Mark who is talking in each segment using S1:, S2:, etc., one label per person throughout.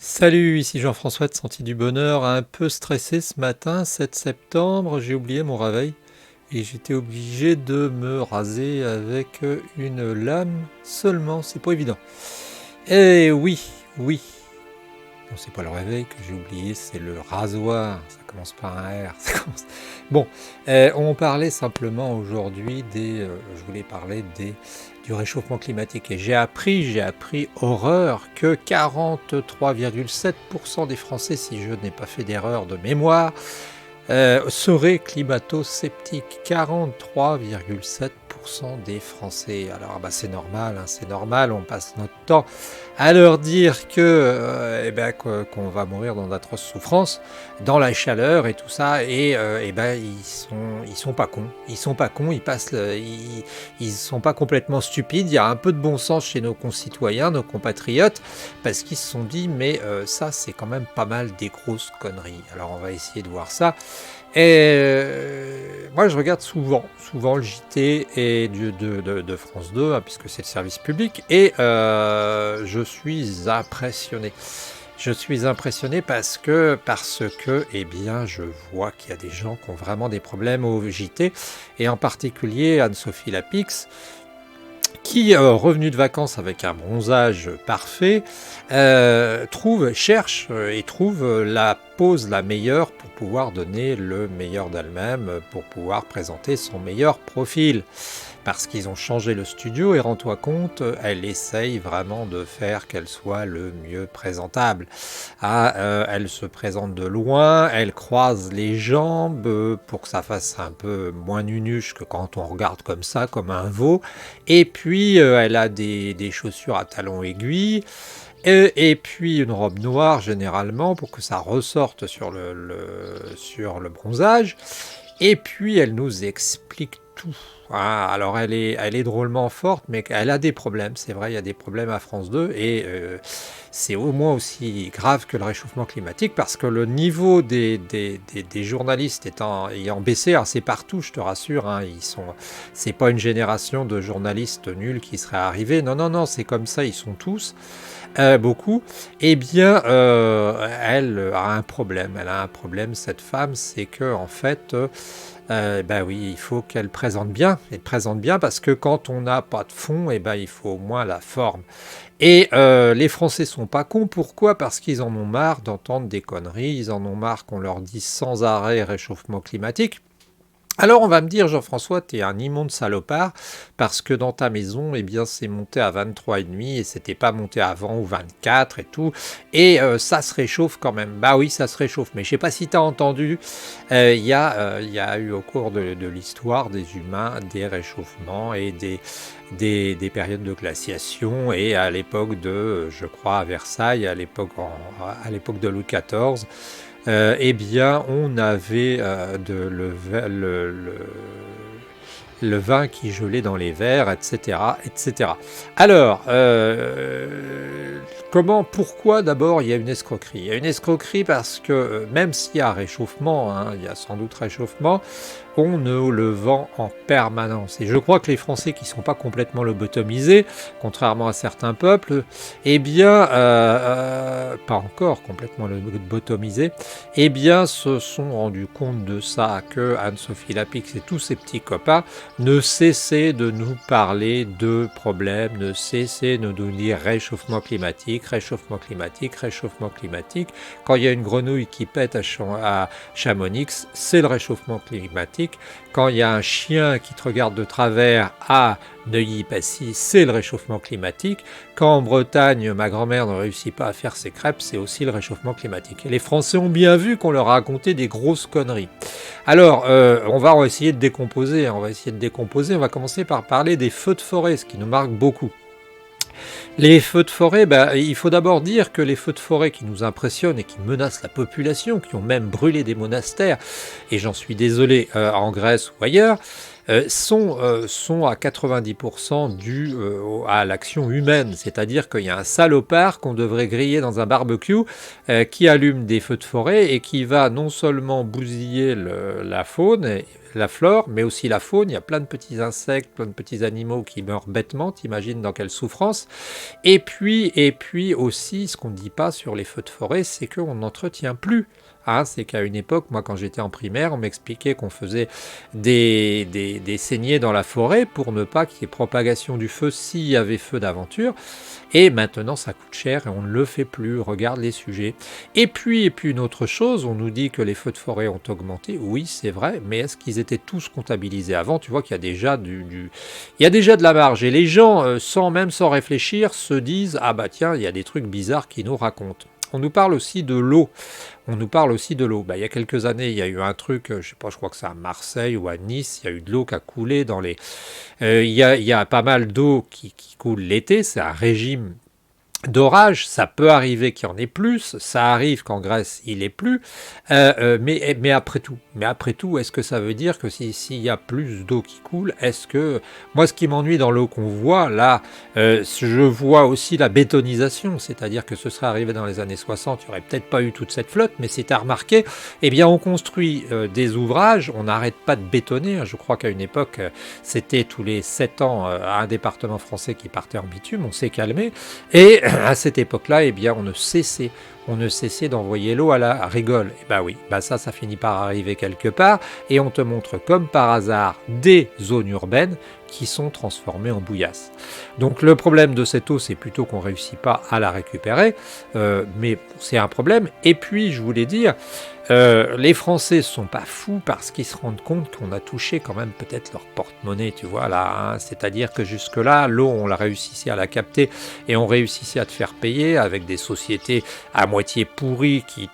S1: Salut, ici Jean-François de Sentier du Bonheur, un peu stressé ce matin, 7 septembre, j'ai oublié mon réveil et j'étais obligé de me raser avec une lame seulement, c'est pas évident. Eh oui, oui, non c'est pas le réveil que j'ai oublié, c'est le rasoir, ça commence par un R. Bon, on parlait simplement aujourd'hui je voulais parler du réchauffement climatique et j'ai appris, horreur, que 43,7% des Français, si je n'ai pas fait d'erreur de mémoire, seraient climato-sceptiques. 43,7% des Français. Alors bah, c'est normal, hein, c'est normal, on passe notre temps à leur dire qu'on va mourir dans d'atroces souffrances, dans la chaleur et tout ça, et ils sont pas cons, ils sont pas complètement stupides, il y a un peu de bon sens chez nos concitoyens, nos compatriotes, parce qu'ils se sont dit, mais ça c'est quand même pas mal des grosses conneries. Alors on va essayer de voir ça. Et moi, je regarde souvent le JT et de France 2, hein, puisque c'est le service public, et je suis impressionné. Je suis impressionné parce que, eh bien, je vois qu'il y a des gens qui ont vraiment des problèmes au JT, et en particulier Anne-Sophie Lapix, qui, revenu de vacances avec un bronzage parfait, cherche et trouve la pose la meilleure pour pouvoir donner le meilleur d'elle-même, pour pouvoir présenter son meilleur profil. Parce qu'ils ont changé le studio et rends-toi compte, elle essaye vraiment de faire qu'elle soit le mieux présentable. Elle se présente de loin, elle croise les jambes pour que ça fasse un peu moins nunuche que quand on regarde comme ça, comme un veau. Et puis elle a des chaussures à talons aiguilles. Et puis une robe noire généralement pour que ça ressorte sur le bronzage. Et puis elle nous explique tout. Ah, alors elle est drôlement forte, mais elle a des problèmes. C'est vrai, il y a des problèmes à France 2 et c'est au moins aussi grave que le réchauffement climatique parce que le niveau des journalistes ayant baissé, alors c'est partout, je te rassure, hein, c'est pas une génération de journalistes nuls qui serait arrivée. Non, non, non, c'est comme ça, ils sont tous. Beaucoup, eh bien, elle a un problème. Elle a un problème, cette femme, c'est que en fait, ben oui, il faut qu'elle présente bien. Elle présente bien parce que quand on n'a pas de fond, eh ben, il faut au moins la forme. Et les Français sont pas cons. Pourquoi? Parce qu'ils en ont marre d'entendre des conneries. Ils en ont marre qu'on leur dise sans arrêt réchauffement climatique. Alors on va me dire, Jean-François, t'es un immonde salopard, parce que dans ta maison, eh bien, c'est monté à 23,5 et c'était pas monté avant ou 24 et tout, et ça se réchauffe quand même. Bah oui, ça se réchauffe, mais je sais pas si t'as entendu, il y a eu au cours de l'histoire des humains des réchauffements et des périodes de glaciation, et à l'époque je crois à Versailles, à l'époque de Louis XIV, eh bien, on avait le vin qui gelait dans les verres, etc., etc. Alors, pourquoi d'abord il y a une escroquerie? Il y a une escroquerie parce que même s'il y a réchauffement, hein, il y a sans doute réchauffement, on nous le vend en permanence. Et je crois que les Français qui ne sont pas complètement lobotomisés, contrairement à certains peuples, eh bien, pas encore complètement lobotomisés, eh bien, se sont rendus compte de ça, que Anne-Sophie Lapix et tous ses petits copains ne cessaient de nous parler de problèmes, ne cessaient de nous dire réchauffement climatique, réchauffement climatique, réchauffement climatique. Quand il y a une grenouille qui pète à Chamonix, c'est le réchauffement climatique. Quand il y a un chien qui te regarde de travers à Neuilly-Passy, c'est le réchauffement climatique. Quand en Bretagne, ma grand-mère ne réussit pas à faire ses crêpes, c'est aussi le réchauffement climatique. Et les Français ont bien vu qu'on leur a raconté des grosses conneries. Alors, on va essayer de décomposer. On va commencer par parler des feux de forêt, ce qui nous marque beaucoup. Les feux de forêt, il faut d'abord dire que les feux de forêt qui nous impressionnent et qui menacent la population, qui ont même brûlé des monastères, et j'en suis désolé, en Grèce ou ailleurs, sont à 90% dus à l'action humaine. C'est-à-dire qu'il y a un salopard qu'on devrait griller dans un barbecue qui allume des feux de forêt et qui va non seulement bousiller la faune, la flore, mais aussi la faune. Il y a plein de petits insectes, plein de petits animaux qui meurent bêtement. T'imagines dans quelle souffrance. Et puis aussi, ce qu'on ne dit pas sur les feux de forêt, c'est qu'on n'entretient plus. Ah, c'est qu'à une époque, moi quand j'étais en primaire, on m'expliquait qu'on faisait des saignées dans la forêt pour ne pas qu'il y ait propagation du feu s'il y avait feu d'aventure. Et maintenant, ça coûte cher et on ne le fait plus. Regarde les sujets. Et puis une autre chose, on nous dit que les feux de forêt ont augmenté. Oui, c'est vrai, mais est-ce qu'ils étaient tous comptabilisés avant? Tu vois qu'il y a déjà il y a déjà de la marge. Et les gens, sans réfléchir, se disent ah bah tiens, il y a des trucs bizarres qui nous racontent. On nous parle aussi de l'eau. On nous parle aussi de l'eau. Bah, il y a quelques années, il y a eu un truc, je sais pas, je crois que c'est à Marseille ou à Nice, il y a eu de l'eau qui a coulé dans les... il y a pas mal d'eau qui coule l'été, c'est un régime d'orage, ça peut arriver qu'il y en ait plus, ça arrive qu'en Grèce il est plus, mais après tout, est-ce que ça veut dire que s'il y a plus d'eau qui coule, est-ce que moi ce qui m'ennuie dans l'eau qu'on voit là, je vois aussi la bétonisation, c'est-à-dire que ce serait arrivé dans les années 60, il n'y aurait peut-être pas eu toute cette flotte, mais si tu as remarqué, eh bien on construit des ouvrages, on n'arrête pas de bétonner, hein. Je crois qu'à une époque c'était tous les 7 ans un département français qui partait en bitume, on s'est calmé, et à cette époque-là, eh bien, on ne cessait d'envoyer l'eau à la rigole. Et bah oui, bah ça finit par arriver quelque part, et on te montre comme par hasard des zones urbaines qui sont transformées en bouillasse. Donc le problème de cette eau, c'est plutôt qu'on ne réussit pas à la récupérer, mais c'est un problème. Et puis, je voulais dire, les Français ne sont pas fous parce qu'ils se rendent compte qu'on a touché quand même peut-être leur porte-monnaie, tu vois, là, hein. C'est-à-dire que jusque-là, l'eau, on l'a réussi à la capter et on réussissait à te faire payer avec des sociétés à moitié pourries qui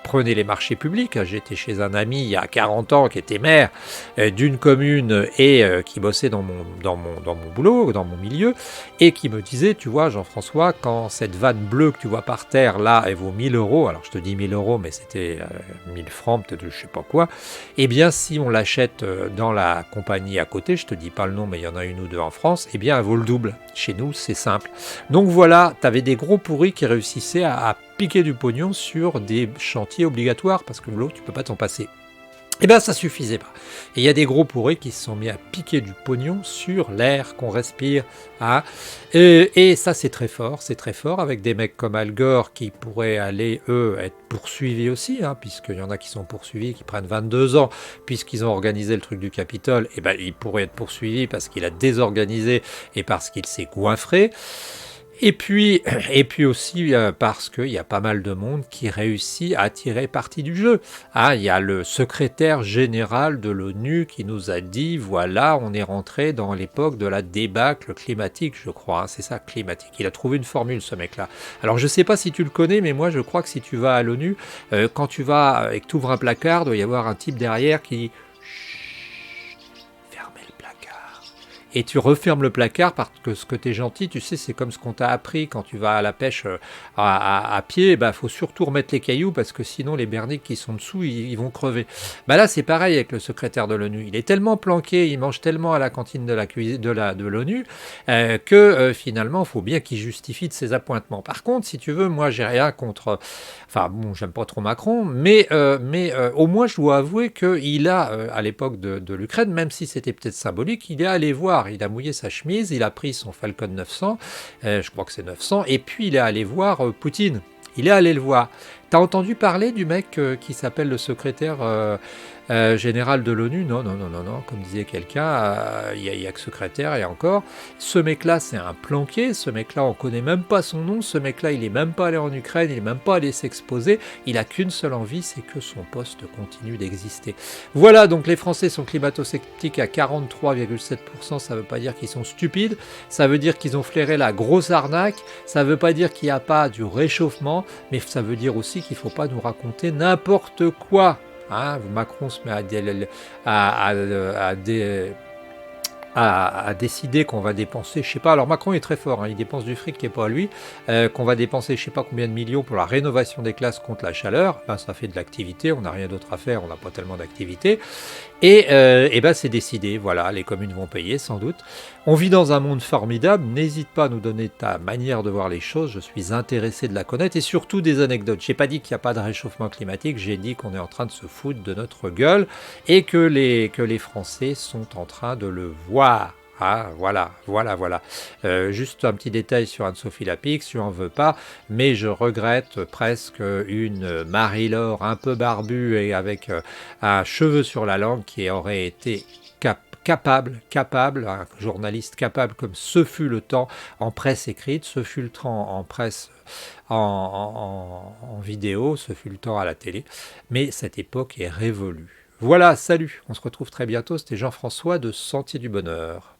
S1: prenaient les marchés publics. J'étais chez un ami il y a 40 ans qui était maire d'une commune et qui bossait dans mon boulot, dans mon milieu, et qui me disait, tu vois, Jean-François, quand cette vanne bleue que tu vois par terre, là, elle vaut 1000 euros, alors je te dis 1000 euros, mais c'était 1000 francs, peut-être je sais pas quoi, eh bien, si on l'achète dans la compagnie à côté, je te dis pas le nom, mais il y en a une ou deux en France, eh bien, elle vaut le double. Chez nous, c'est simple. Donc voilà, tu avais des gros pourris qui réussissaient à piquer du pognon sur des chantiers obligatoires, parce que l'eau, tu peux pas t'en passer. Eh bien, ça suffisait pas. Et il y a des gros pourris qui se sont mis à piquer du pognon sur l'air qu'on respire. Hein. Et ça, c'est très fort, avec des mecs comme Al Gore qui pourraient aller, eux, être poursuivis aussi, hein, puisqu'il y en a qui sont poursuivis, qui prennent 22 ans, puisqu'ils ont organisé le truc du Capitole, et ben, ils pourraient être poursuivis parce qu'il a désorganisé et parce qu'il s'est goinfré. Et puis aussi parce qu'il y a pas mal de monde qui réussit à tirer parti du jeu. Ah, il y a le secrétaire général de l'ONU qui nous a dit, voilà, on est rentré dans l'époque de la débâcle climatique, je crois. Hein, c'est ça, climatique. Il a trouvé une formule, ce mec-là. Alors, je sais pas si tu le connais, mais moi, je crois que si tu vas à l'ONU, quand tu vas et que tu ouvres un placard, il doit y avoir un type derrière qui dit et tu refermes le placard parce que ce que t'es gentil, tu sais, c'est comme ce qu'on t'a appris quand tu vas à la pêche à pied, bah faut surtout remettre les cailloux parce que sinon les berniques qui sont dessous, ils vont crever. Bah là, c'est pareil avec le secrétaire de l'ONU. Il est tellement planqué, il mange tellement à la cantine de l'ONU que finalement, il faut bien qu'il justifie de ses appointements. Par contre, si tu veux, moi, j'ai rien contre... Enfin, bon, j'aime pas trop Macron, mais au moins, je dois avouer qu'il a, à l'époque de l'Ukraine, même si c'était peut-être symbolique, il est allé voir. Il a mouillé sa chemise, il a pris son Falcon 900, je crois que c'est 900, et puis il est allé voir Poutine. Il est allé le voir. T'as entendu parler du mec qui s'appelle le secrétaire général de l'ONU? Non, comme disait quelqu'un, il y a que secrétaire et encore. Ce mec-là, c'est un planqué, ce mec-là, on connaît même pas son nom, ce mec-là, il est même pas allé en Ukraine, il est même pas allé s'exposer, il a qu'une seule envie, c'est que son poste continue d'exister. Voilà, donc les Français sont climato-sceptiques à 43,7%, ça veut pas dire qu'ils sont stupides, ça veut dire qu'ils ont flairé la grosse arnaque, ça veut pas dire qu'il n'y a pas du réchauffement, mais ça veut dire aussi qu'il faut pas nous raconter n'importe quoi. Hein, Macron se met a décidé qu'on va dépenser, je sais pas, alors Macron est très fort, hein, il dépense du fric qui n'est pas à lui, qu'on va dépenser je sais pas combien de millions pour la rénovation des classes contre la chaleur, ben, ça fait de l'activité, on n'a rien d'autre à faire, on n'a pas tellement d'activité, et ben c'est décidé, voilà, les communes vont payer sans doute. On vit dans un monde formidable, n'hésite pas à nous donner ta manière de voir les choses, je suis intéressé de la connaître, et surtout des anecdotes. J'ai pas dit qu'il n'y a pas de réchauffement climatique, j'ai dit qu'on est en train de se foutre de notre gueule, et que les Français sont en train de le voir. Ah, voilà, voilà, voilà. Juste un petit détail sur Anne-Sophie Lapix, tu en veux pas, mais je regrette presque une Marie-Laure un peu barbue et avec un cheveu sur la langue qui aurait été capable, un journaliste capable comme ce fut le temps en presse écrite, ce fut le temps en presse en vidéo, ce fut le temps à la télé, mais cette époque est révolue. Voilà, salut, on se retrouve très bientôt, c'était Jean-François de Sentier du Bonheur.